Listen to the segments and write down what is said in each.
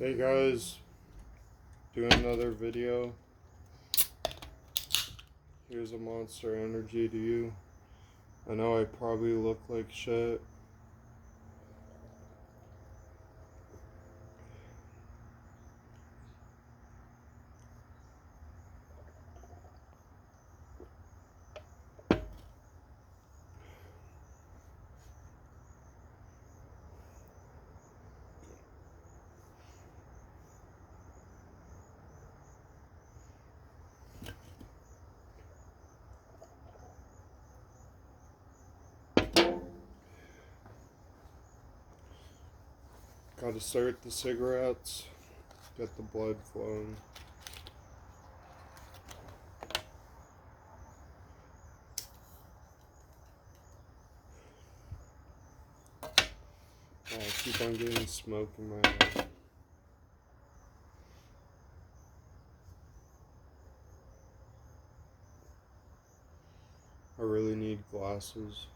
Hey guys, doing another video. Here's a Monster Energy to you. I know I probably look like shit. Gotta start the cigarettes, get the blood flowing. Oh, I keep on getting smoke in my eye. I really need glasses.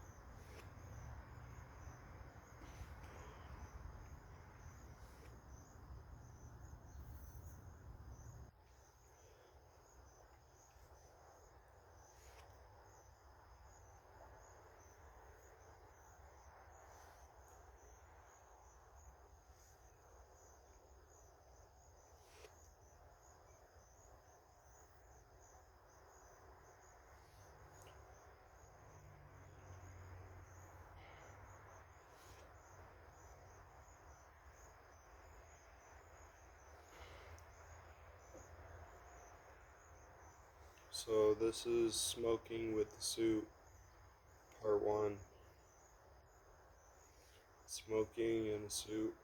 So this is Smoking with the Suit, part 1. Smoking in a suit.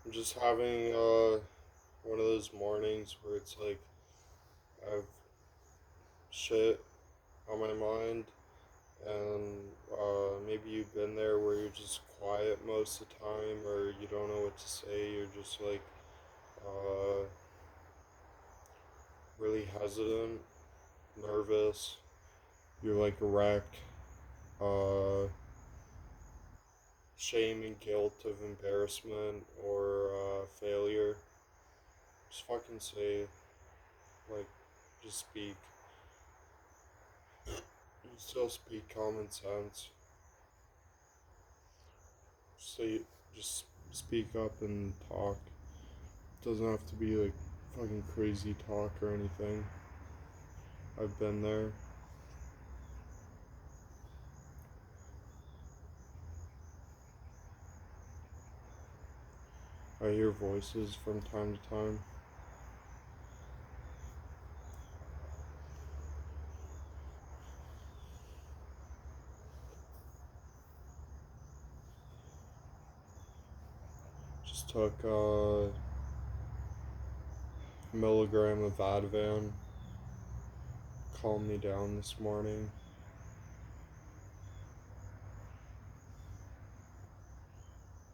I'm just having one of those mornings where it's like I have shit on my mind, and maybe you've been there where you're just quiet most of the time, or you don't know what to say. You're just like uh, really hesitant, nervous. You're like a wreck. Uh, Shame and guilt of embarrassment or failure. Just fucking say, like, just speak. You still speak common sense. So you just speak up and talk. It doesn't have to be like fucking crazy talk or anything. I've been there. I hear voices from time to time. Just took a milligram of Ativan. Calmed me down this morning.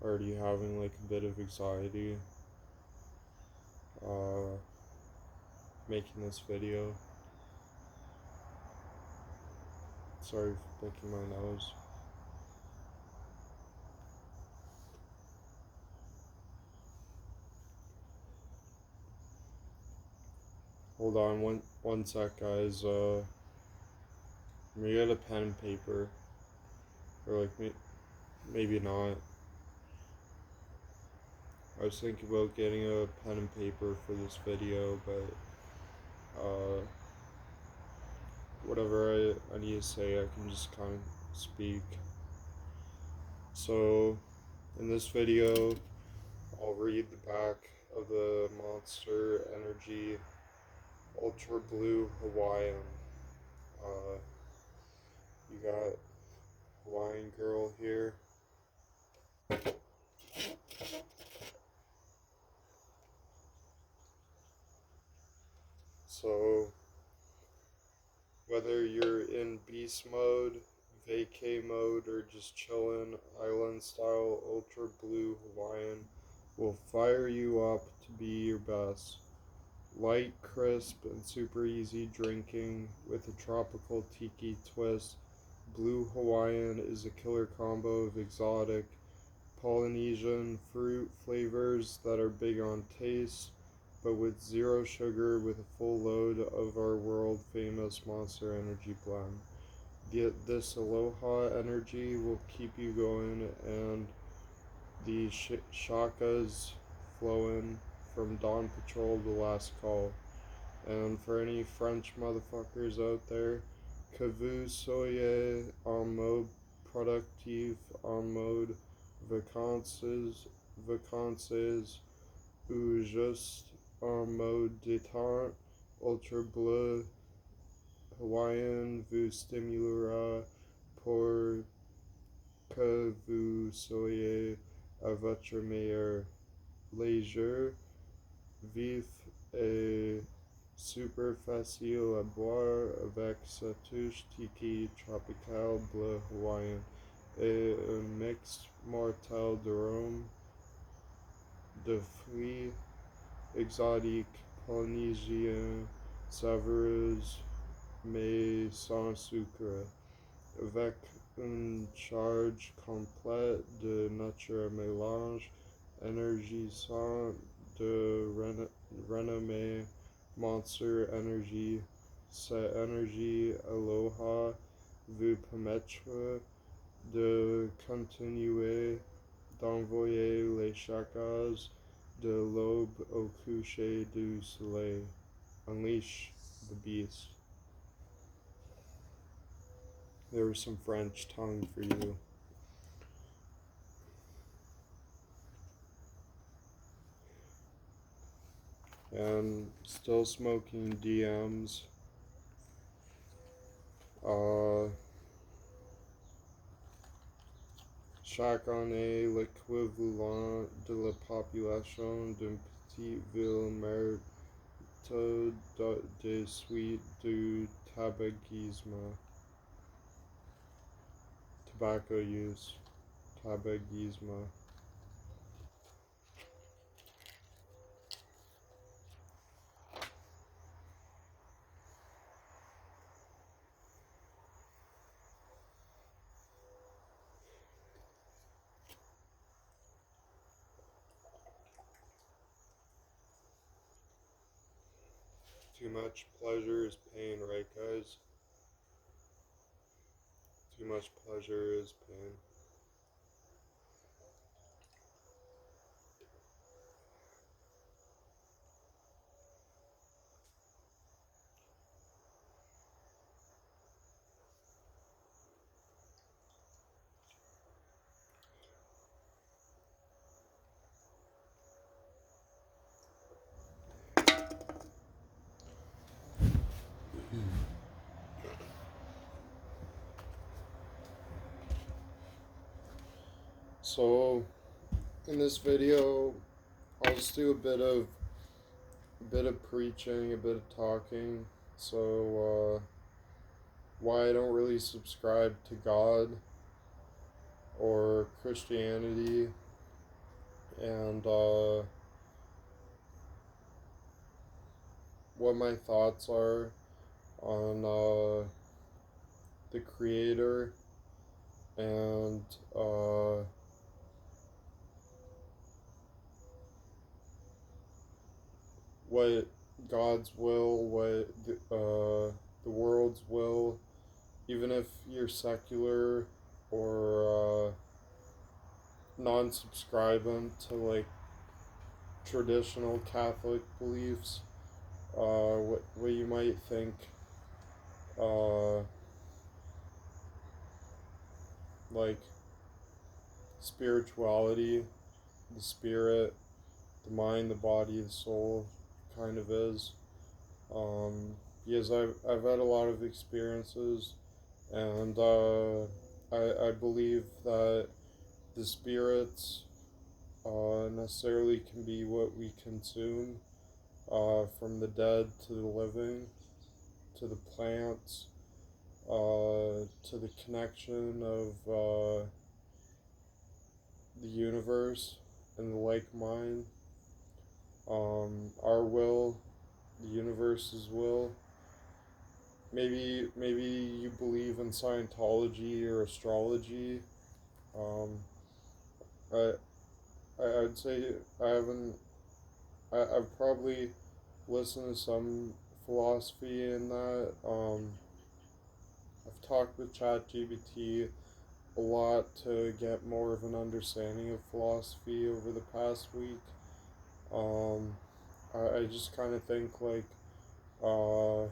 Already having like a bit of anxiety. Making this video. Sorry for picking my nose. Hold on one sec, guys. Let me get a pen and paper. Or like maybe not. I was thinking about getting a pen and paper for this video, but whatever I need to say, I can just kind of speak. So, in this video, I'll read the back of the Monster Energy Ultra Blue Hawaiian. You got Hawaiian girl here. So, whether you're in beast mode, vacay mode, or just chillin', island style, ultra blue Hawaiian will fire you up to be your best. Light, crisp, and super easy drinking with a tropical tiki twist. Blue Hawaiian is a killer combo of exotic Polynesian fruit flavors that are big on taste, but with zero sugar with a full load of our world famous Monster Energy blend. Get this aloha energy will keep you going, and the shakas flowing from Dawn Patrol to Last Call. And for any French motherfuckers out there, que vous soyez en mode productif, en mode vacances, ou juste en mode détente, Ultra Bleu Hawaiian vous stimulera pour que vous soyez à votre meilleur, léger, vif et super facile à boire avec sa touche tiki tropicale bleu Hawaiian et un mix mortel d'arômes de fruits exotiques polynésiens savoureux mais sans sucre, avec une charge complète de nature mélange énergisant de renommée Monster Energy. Cette énergie aloha vous permettra de continuer d'envoyer les chakas de l'aube au coucher du soleil. Unleash the beast. There was some French tongue for you. And still smoking DMs. Chaque année, l'équivalent de la population d'une petite ville mérite des suites du tabagisme. Tobacco use. Tabagisme. Too much pleasure is pain, right, guys? Too much pleasure is pain. So, in this video, I'll just do a bit of preaching, a bit of talking. So, why I don't really subscribe to God or Christianity, and what my thoughts are on the Creator, and what God's will, what the world's will, even if you're secular or non-subscribing to like traditional Catholic beliefs, what you might think like spirituality, the spirit, the mind, the body, the soul kind of is. Because I've had a lot of experiences, and I believe that the spirits necessarily can be what we consume, from the dead to the living, to the plants, to the connection of the universe and the like mind. Our will, the universe's will. Maybe you believe in Scientology or astrology. Um, I I'd say I haven't. I've probably listened to some philosophy in that. I've talked with ChatGPT a lot to get more of an understanding of philosophy over the past week. Um, I just kind of think like, uh,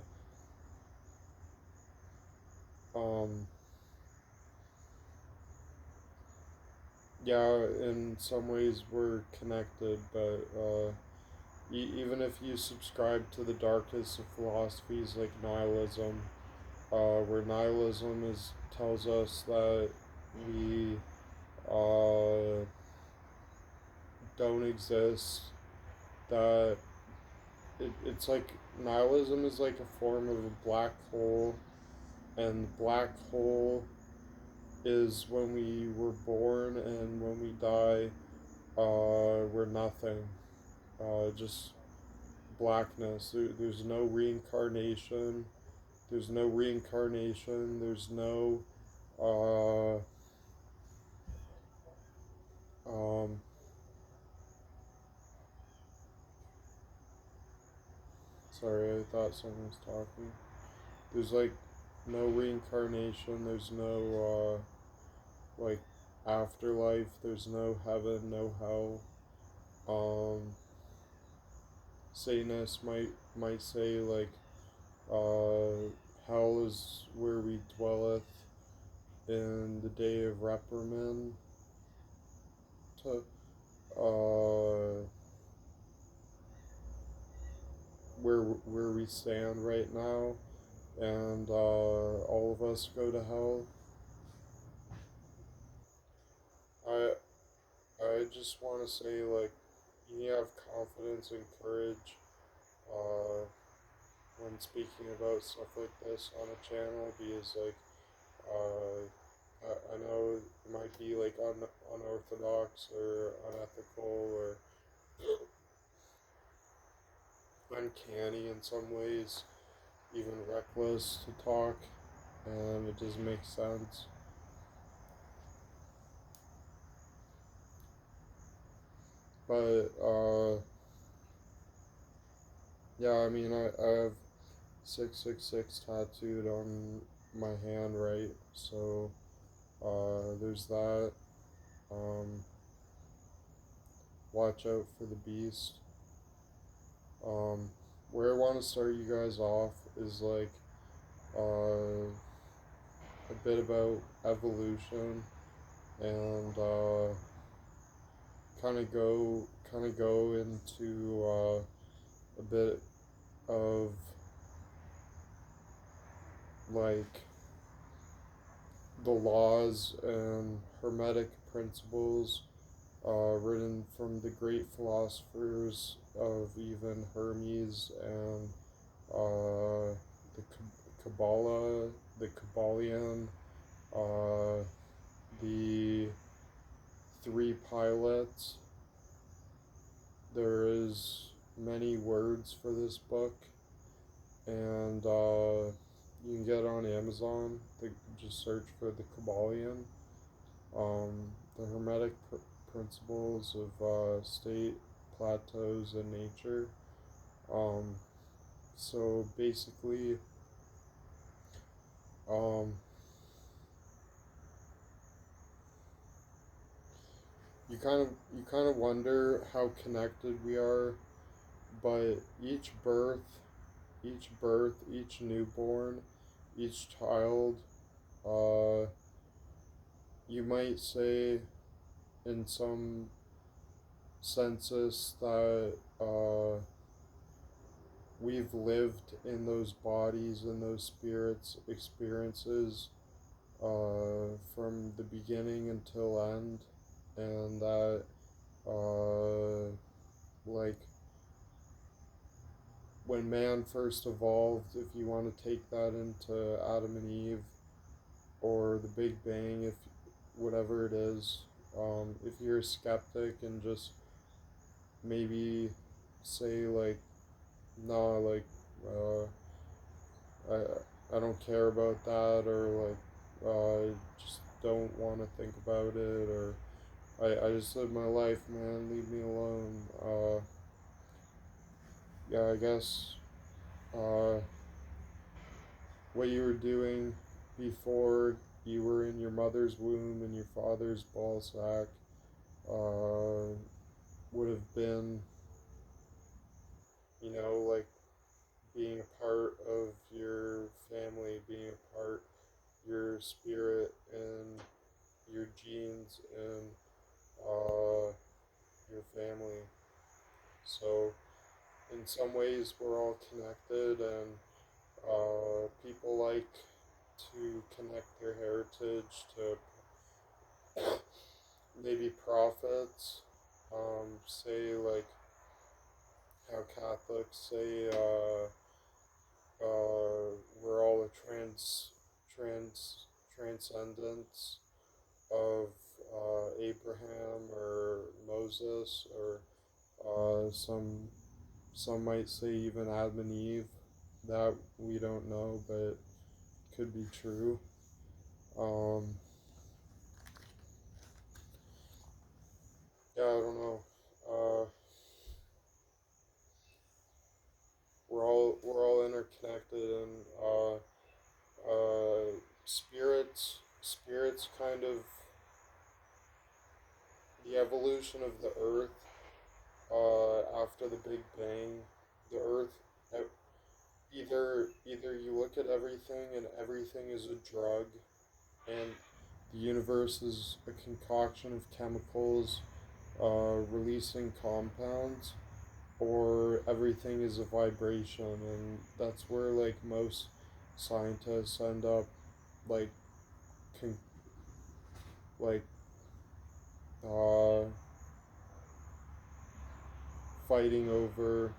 um, yeah, in some ways we're connected, but even if you subscribe to the darkest of philosophies like nihilism, where nihilism is tells us that we uh, don't exist, that it's like nihilism is like a form of a black hole, and the black hole is when we were born, and when we die, we're nothing, just blackness. There's no reincarnation. There's no reincarnation. There's no, uh, um, sorry, I thought someone was talking. There's like no reincarnation. There's no, like, afterlife. There's no heaven, no hell. Satanists might say like, hell is where we dwelleth in the day of reprimand. To where we stand right now, and all of us go to hell. I I just want to say like, you need to have confidence and courage, uh, when speaking about stuff like this on a channel, because like, I know it might be like unorthodox or unethical or uncanny in some ways, even reckless to talk, and it doesn't make sense. But yeah, I mean, I have 666 tattooed on my hand, right? So there's that. Um, watch out for the beast. Um, where I want to start you guys off is like, a bit about evolution, and kind of go into a bit of like the laws and hermetic principles, written from the great philosophers of even Hermes and the Kabbalah, the Kabbalion, uh, the three pilots. There is many words for this book, and you can get it on Amazon. Just search for the Kabbalion, the Hermetic principles of state, plateaus, and nature. Um, so basically, um, you kind of wonder how connected we are, but each newborn, each child, uh, you might say in some census that we've lived in those bodies and those spirits experiences, from from the beginning until end, and that like when man first evolved, if you want to take that into Adam and Eve or the Big Bang, if whatever it is, if you're a skeptic and just maybe say like, nah, like, I don't care about that, or like, just don't want to think about it, or I just live my life, man, leave me alone. Yeah, I guess, uh, what you were doing before you were in your mother's womb and your father's ball sack, uh, would have been, like being a part of your family, being a part your spirit and your genes and your family. So in some ways we're all connected, and people like to connect their heritage to maybe prophets. Say like how Catholics say we're all a transcendence of Abraham or Moses, or some might say even Adam and Eve. That we don't know, but could be true. Um, yeah, I don't know. Uh, we're all interconnected, and spirits kind of the evolution of the Earth after the Big Bang. The Earth, either you look at everything and everything is a drug, and the universe is a concoction of chemicals releasing compounds, or everything is a vibration, and that's where like most scientists end up like con- like uh, fighting over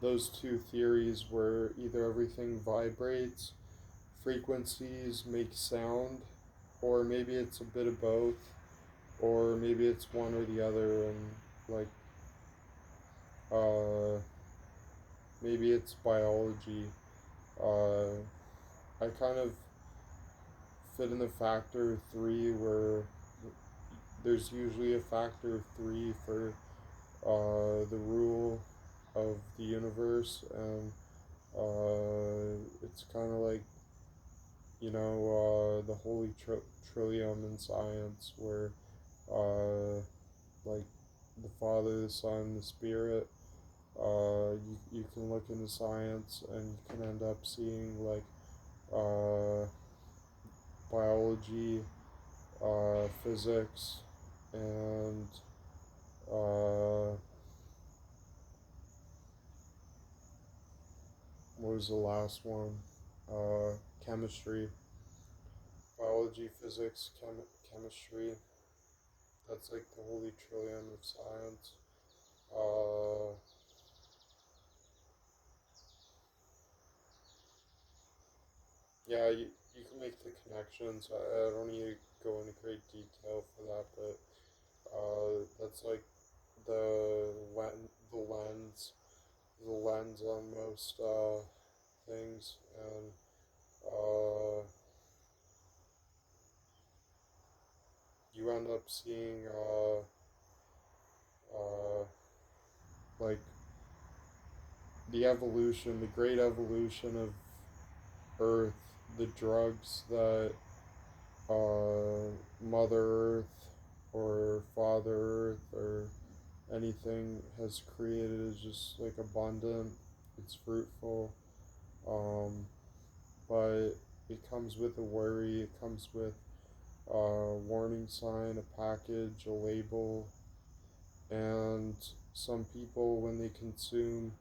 those two theories, where either everything vibrates, frequencies make sound, or maybe it's a bit of both, or maybe it's one or the other, and like uh, maybe it's biology. Uh, I kind of fit in the factor of three, where there's usually a factor of three for the rule of the universe, and it's kind of like, the holy trillium in science, where like the Father, the Son, the Spirit. You can look into science and you can end up seeing like uh, biology, physics, and what was the last one? Chemistry. Biology, physics, chemistry. That's like the holy trillium of science. Uh, yeah, you can make the connections. I don't need to go into great detail for that, but that's like the lens on most things, and uh, you end up seeing uh, like the great evolution of Earth, the drugs that Mother Earth or Father Earth or anything has created is just like abundant. It's fruitful, um, but it comes with a worry. It comes with a warning sign, a package, a label, and some people, when they consume,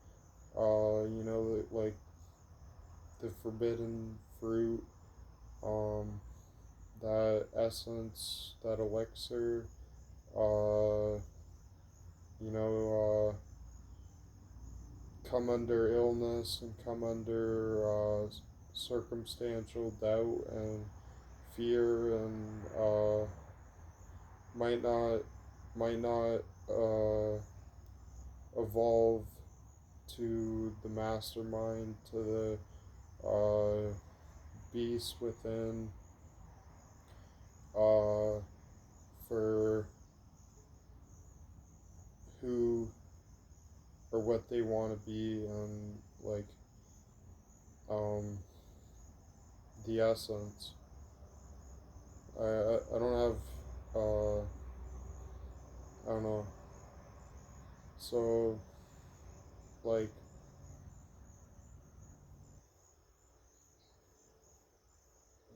like the forbidden fruit, um, that essence, that elixir, uh, come under illness and come under circumstantial doubt and fear and might not might not evolve to the mastermind, to the beast within, uh, for who or what they want to be, and like um, the essence. I don't have I don't know. So like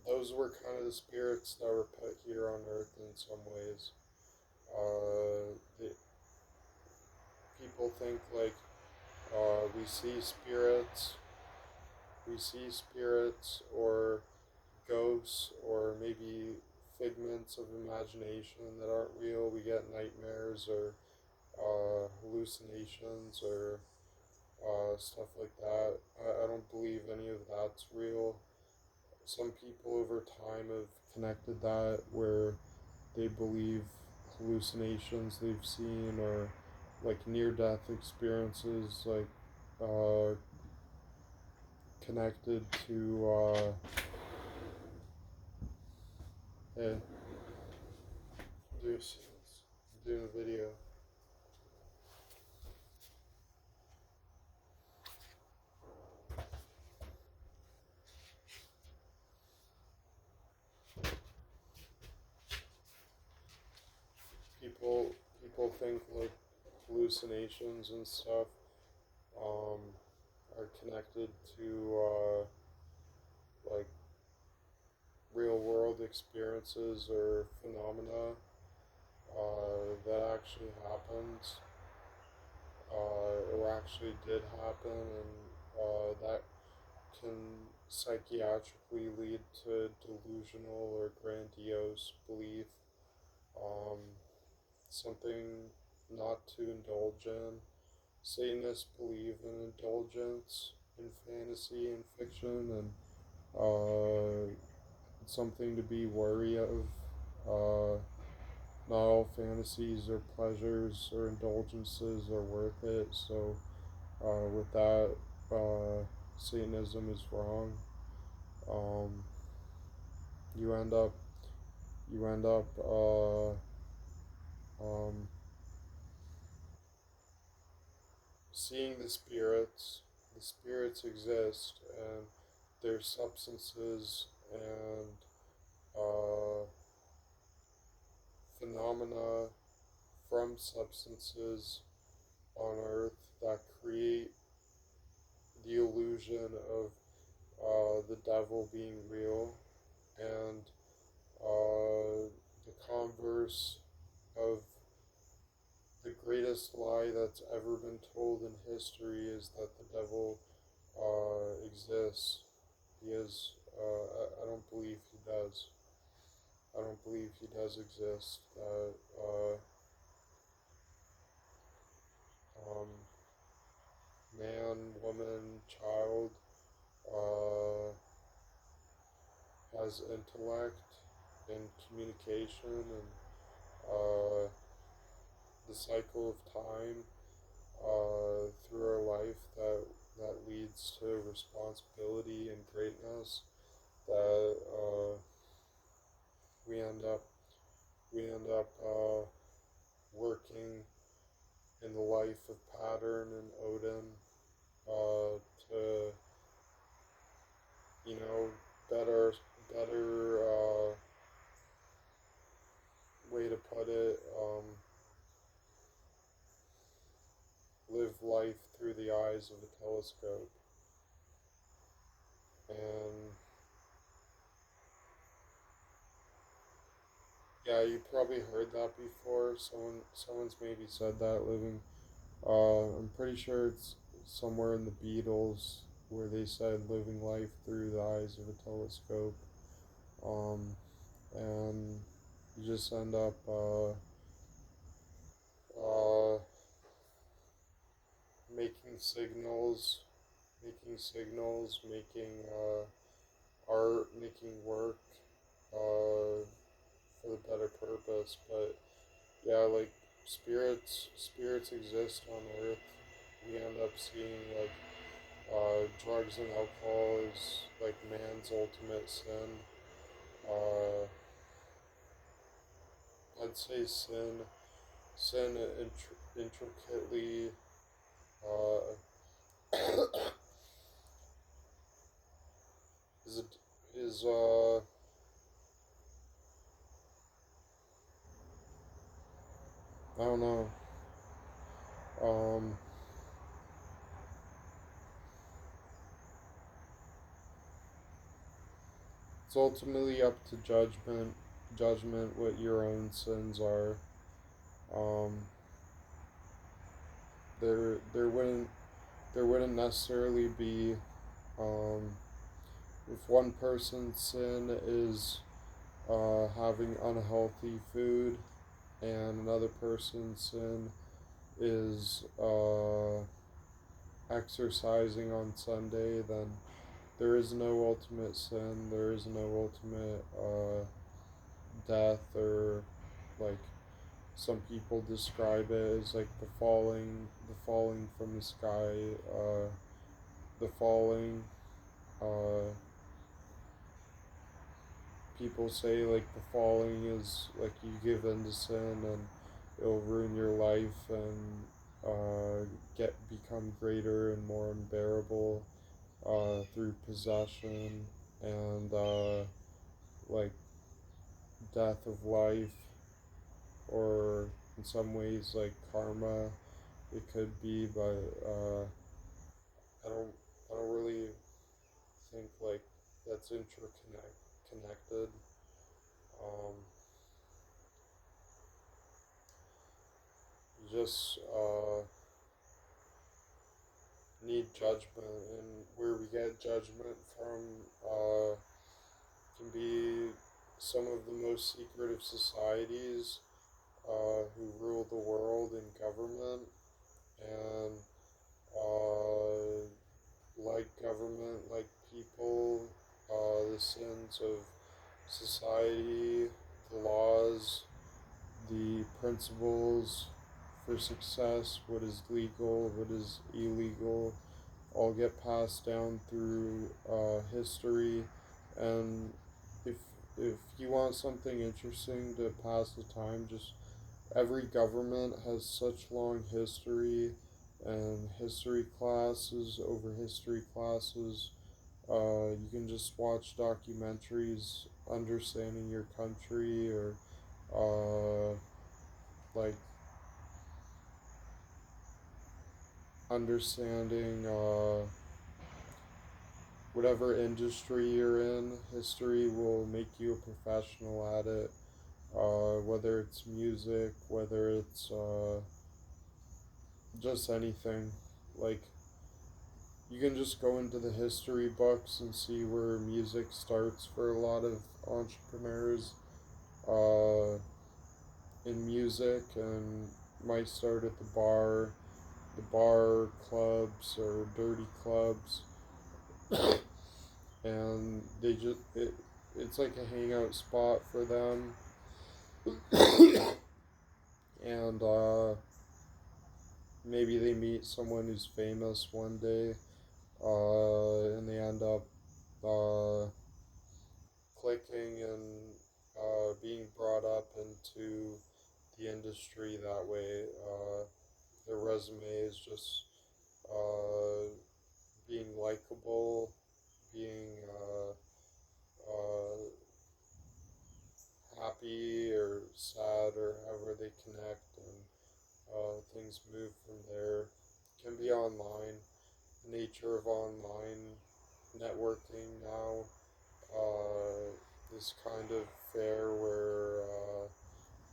those were kind of the spirits that were put here on Earth in some ways. The people think like we see spirits or ghosts or maybe figments of imagination that aren't real. We get nightmares or hallucinations or stuff like that. I don't believe any of that's real. Some people over time have connected that where they believe hallucinations they've seen or like near death experiences like uh, connected to hey, this doing a video. People think like hallucinations and stuff um, are connected to like real world experiences or phenomena that actually happened or actually did happen, and that can psychiatrically lead to delusional or grandiose belief. Um, Something not to indulge in. Satanists believe in indulgence in fantasy and fiction, and it's something to be wary of. Uh, Not all fantasies or pleasures or indulgences are worth it. So, with that, Satanism is wrong. Um, you end up, you end up, um, seeing the spirits. The spirits exist, and there's substances and uh, phenomena from substances on Earth that create the illusion of the devil being real, and the converse of the greatest lie that's ever been told in history is that the devil exists. Because I don't believe he does. I don't believe he does exist. Um, Man, woman, child uh, has intellect and communication and uh, the cycle of time through our life that leads to responsibility and greatness that we end up working in the life of Pattern and Odin to you know better way to put it, live life through the eyes of a telescope. And yeah, you probably heard that before. Someone's maybe said that living. I'm pretty sure it's somewhere in the Beatles where they said living life through the eyes of a telescope. Um, and you just end up uh, making signals, making art, making work for the better purpose. But yeah, like spirits exist on Earth. We end up seeing like drugs and alcohol is like man's ultimate sin. Uh, I'd say sin intricately uh, is I don't know. Um, it's ultimately up to judgment what your own sins are. Um, there wouldn't necessarily be um, if one person's sin is having unhealthy food and another person's sin is exercising on Sunday, then there is no ultimate sin. There is no ultimate death, or like some people describe it as like the falling from the sky, the falling. Uh, People say like the falling is like you give in to sin and it'll ruin your life and get become greater and more unbearable through possession and like death of life, or in some ways like karma it could be, but I don't I don't really think like that's interconnected. Um, you just need judgment, and where we get judgment from can be some of the most secretive societies who rule the world in government, and uh, like government, like people, the sins of society, the laws, the principles for success, what is legal, what is illegal, all get passed down through history. And if if you want something interesting to pass the time, just every government has such long history, and history classes over history classes. You can just watch documentaries understanding your country, or like understanding whatever industry you're in. History will make you a professional at it. Whether it's music, whether it's just anything. Like, you can just go into the history books and see where music starts for a lot of entrepreneurs in music, and might start at the bar clubs or dirty clubs, and it's like a hangout spot for them, and maybe they meet someone who's famous one day, and they end up uh, clicking and being brought up into the industry that way. Their resume is just uh, being likable, being happy or sad, or however they connect, and things move from there. It can be online. The nature of online networking now is kind of fair, where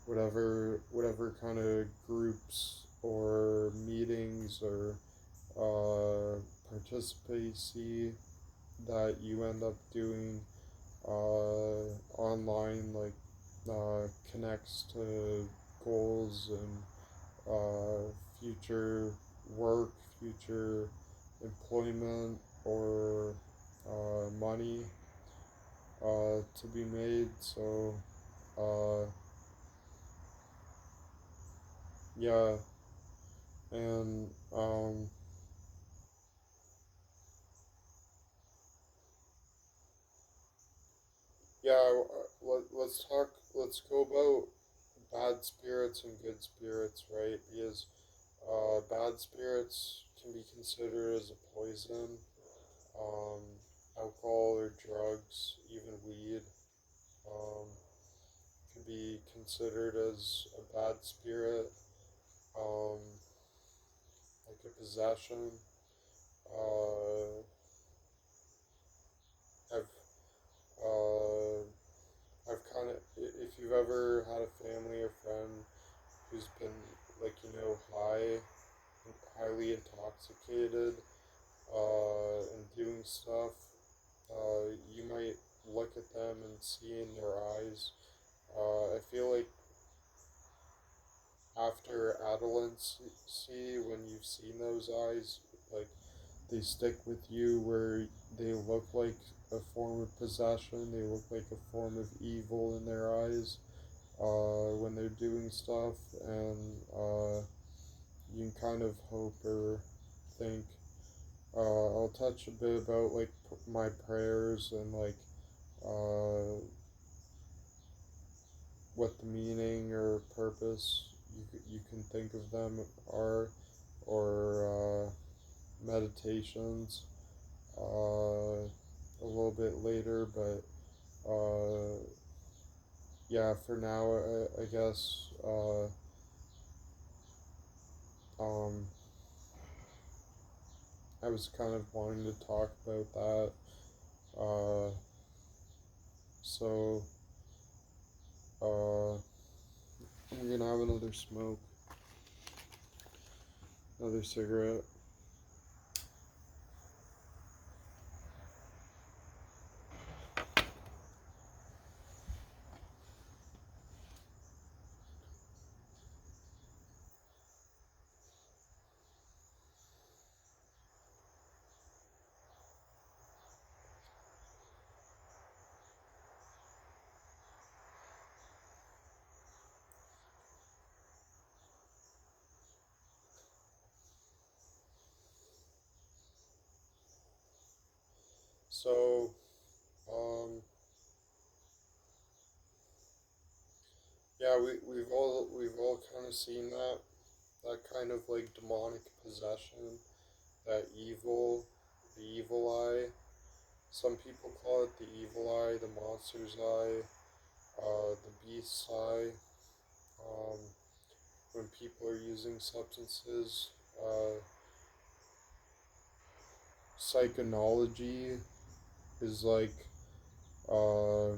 whatever kind of groups or meetings or participacy that you end up doing, online, like connects to goals and future work, future employment, or money to be made. So, uh, yeah, and yeah, let's go about bad spirits and good spirits, right? Because bad spirits can be considered as a poison. Um, Alcohol or drugs, even weed, um, can be considered as a bad spirit, um, like a possession. Uh, I've uh, I've kind of, if you've ever had a family or friend who's been like highly intoxicated, and doing stuff, you might look at them and see in their eyes. I feel like after adolescency, when you've seen those eyes, like they stick with you, where they look like a form of possession, they look like a form of evil in their eyes when they're doing stuff, and you can kind of hope or think. I'll touch a bit about like my prayers and like uh, what the meaning or purpose you can think of them are, or meditations a little bit later, but yeah, for now, I guess um, I was kind of wanting to talk about that. Uh, so I'm gonna have another smoke, another cigarette. So, um, yeah, we've all kind of seen that kind of like demonic possession, that evil, the evil eye. Some people call it the evil eye, the monster's eye, the beast's eye. Um, when people are using substances, uh, psychonology is like uh,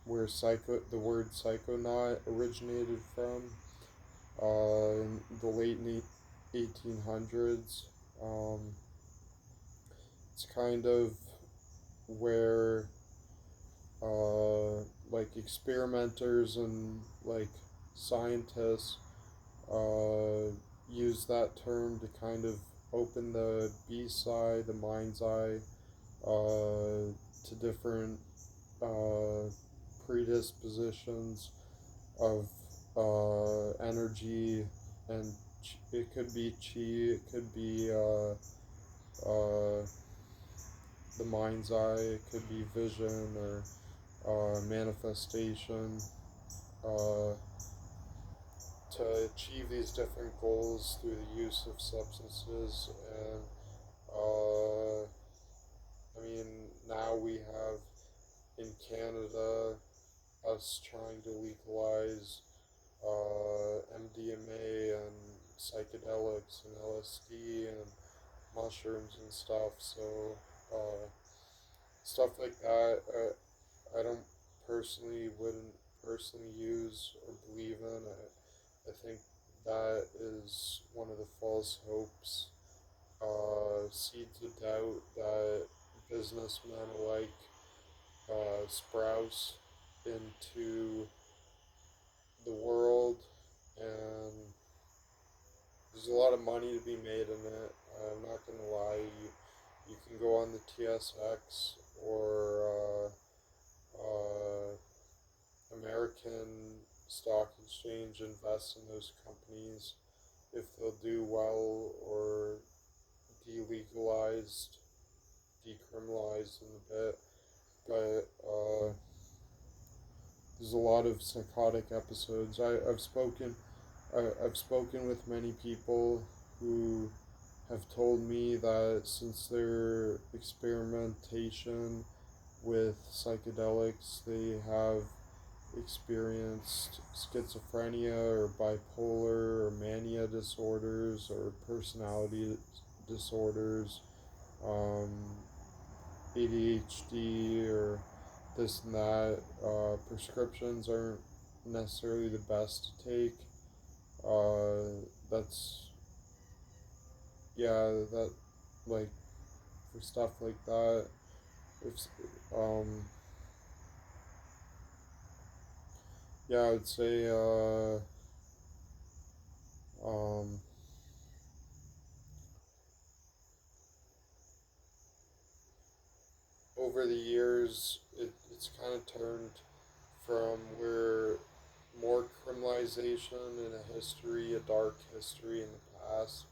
where the word psychonaut originated from. In the late 1800s. Um, it's kind of where like experimenters and like scientists use that term to kind of open the beast's eye, the mind's eye, to different uh, predispositions of energy, and it could be chi, it could be the mind's eye, it could be vision or manifestation, uh, to achieve these different goals through the use of substances. And I mean, now we have in Canada us trying to legalize MDMA and psychedelics and LSD and mushrooms and stuff. So uh, stuff like that, I don't wouldn't personally use or believe in. I think that is one of the false hopes, seeds of doubt that businessmen alike Sprouse into the world, and there's a lot of money to be made in it. I'm not gonna lie, you can go on the TSX or American Stock Exchange, invest in those companies if they'll do well, or delegalized, decriminalized in a bit. But there's a lot of psychotic episodes. I've spoken with many people who have told me that since their experimentation with psychedelics, they have experienced schizophrenia or bipolar or mania disorders or personality disorders, um, ADHD or this and that. Prescriptions aren't necessarily the best to take. That's, yeah, that, like, for stuff like that, if, um, yeah, I would say, um, over the years, it's kind of turned from where more criminalization in a history, a dark history in the past,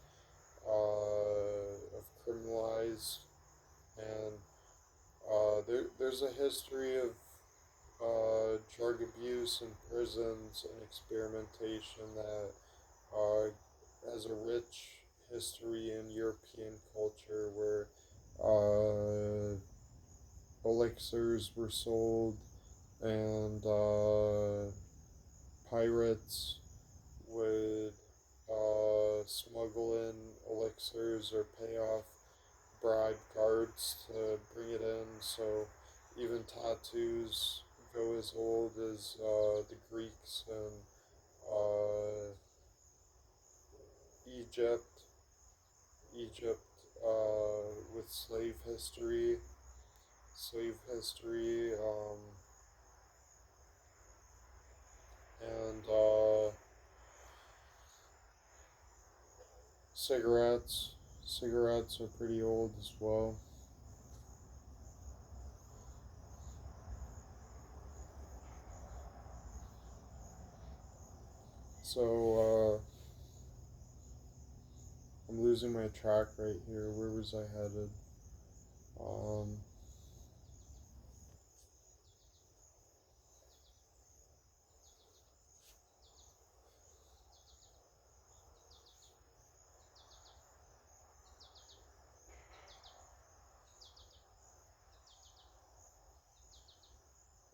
of criminalized, and there's a history of drug abuse in prisons and experimentation that has a rich history in European culture where uh, elixirs were sold, and pirates would smuggle in elixirs or pay off bribe guards to bring it in. So even tattoos go as old as the Greeks and uh, Egypt. Egypt with slave history, and cigarettes. Cigarettes are pretty old as well. So I'm losing my track right here. Where was I headed? Um,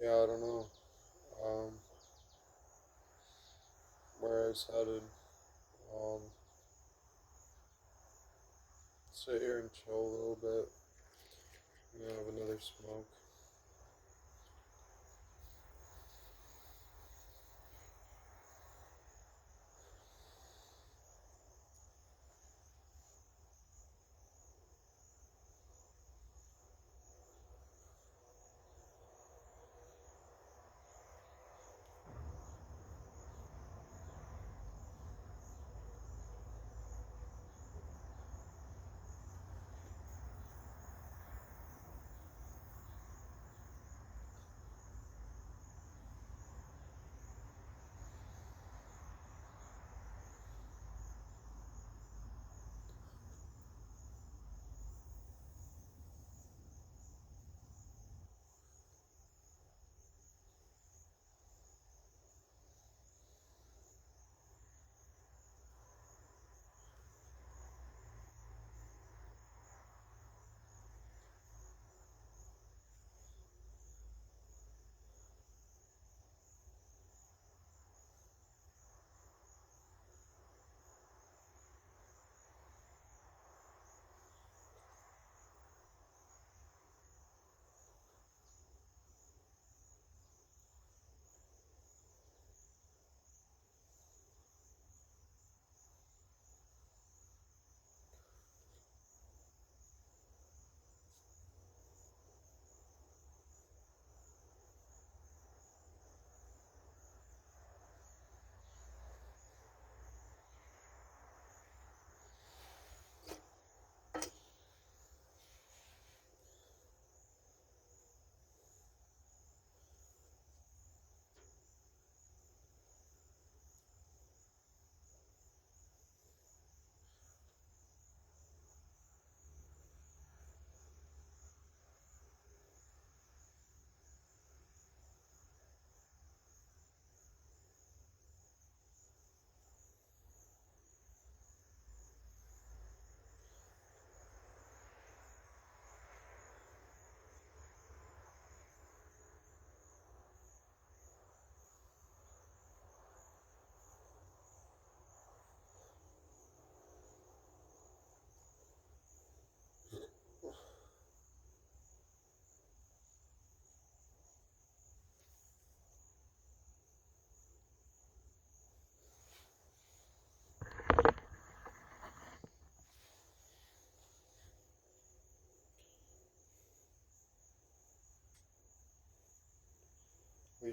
yeah, I don't know. Um, where I was headed. Um, Sit here and chill a little bit. I'm gonna have another smoke.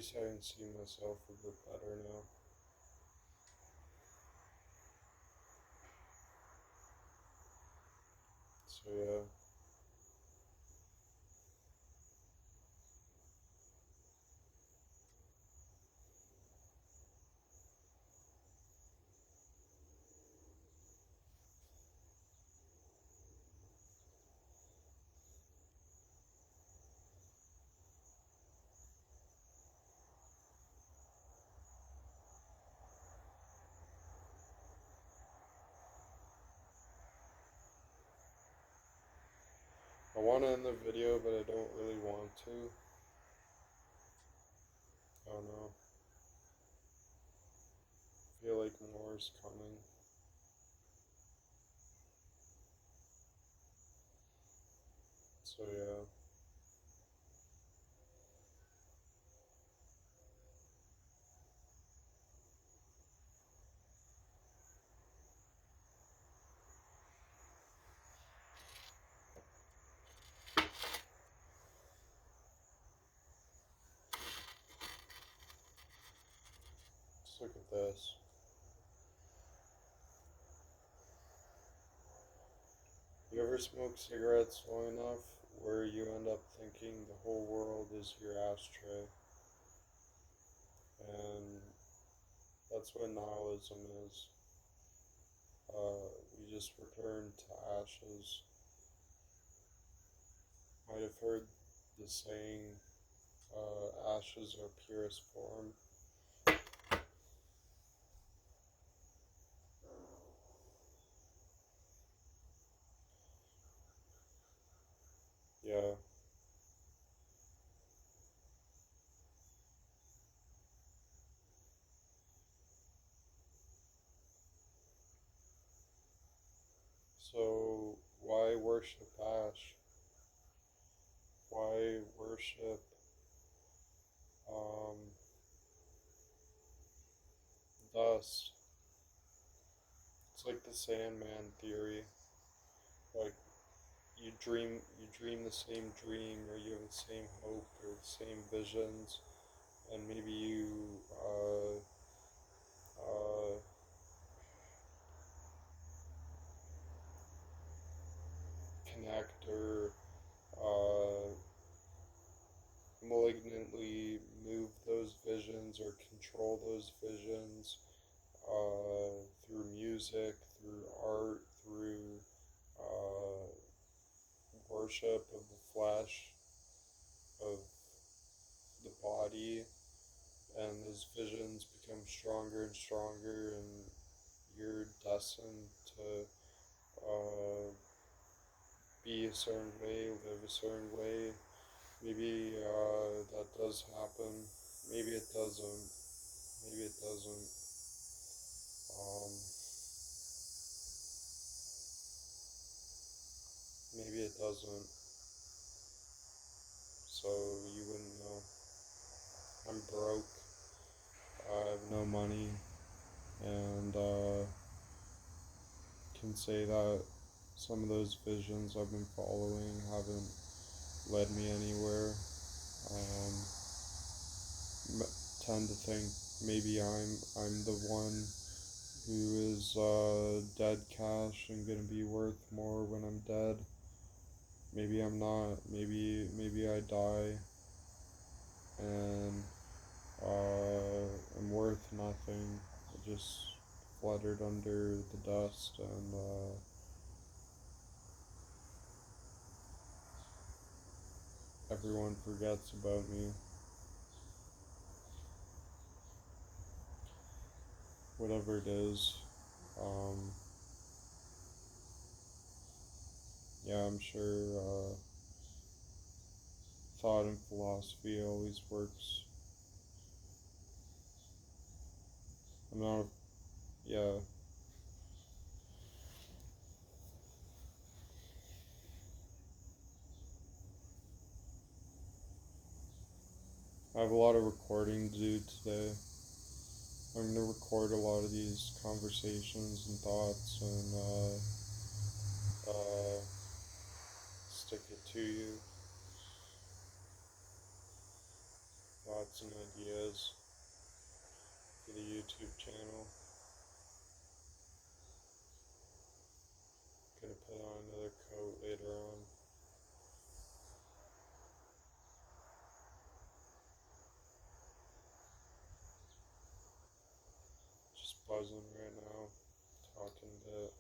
least I can see myself a bit better now. So yeah. I want to end the video, but I don't really want to. I don't know. I feel like more is coming. So yeah. Just look at this. You ever smoke cigarettes long enough where you end up thinking the whole world is your ashtray? And that's what nihilism is. We just return to ashes. Might have heard the saying, ashes are purest form. Yeah. So, why worship ash? Why worship um, dust? It's like the Sandman theory. Like you dream the same dream, or you have the same hope, or the same visions, and maybe you uh, connect or uh, malignantly move those visions or control those visions through music, through art, through uh, worship of the flesh, of the body, and those visions become stronger and stronger, and you're destined to be a certain way, live a certain way. Maybe that does happen. Maybe it doesn't. Maybe it doesn't. Um, maybe it doesn't. So you wouldn't know. I'm broke. I have no money, and can say that some of those visions I've been following haven't led me anywhere. Um, tend to think maybe I'm the one who is dead cash and gonna be worth more when I'm dead. Maybe I'm not. Maybe I die and I'm worth nothing. I just fluttered under the dust, and everyone forgets about me. Whatever it is. Um, yeah, I'm sure thought and philosophy always works. I'm not. Yeah. I have a lot of recording to do today. I'm gonna record a lot of these conversations and thoughts, and stick it to you. thoughts and ideas for the YouTube channel. Gonna put on another coat later on. Just buzzing right now, talking a bit.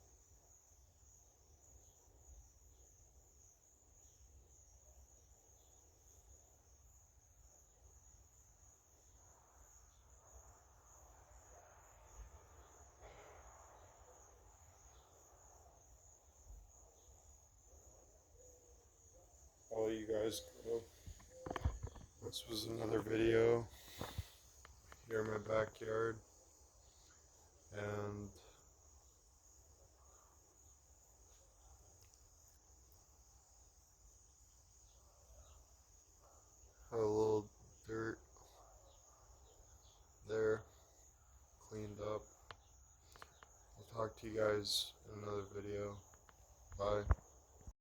I'll let you guys go. This was another video here in my backyard, and had a little dirt there cleaned up. I'll talk to you guys in another video. Bye.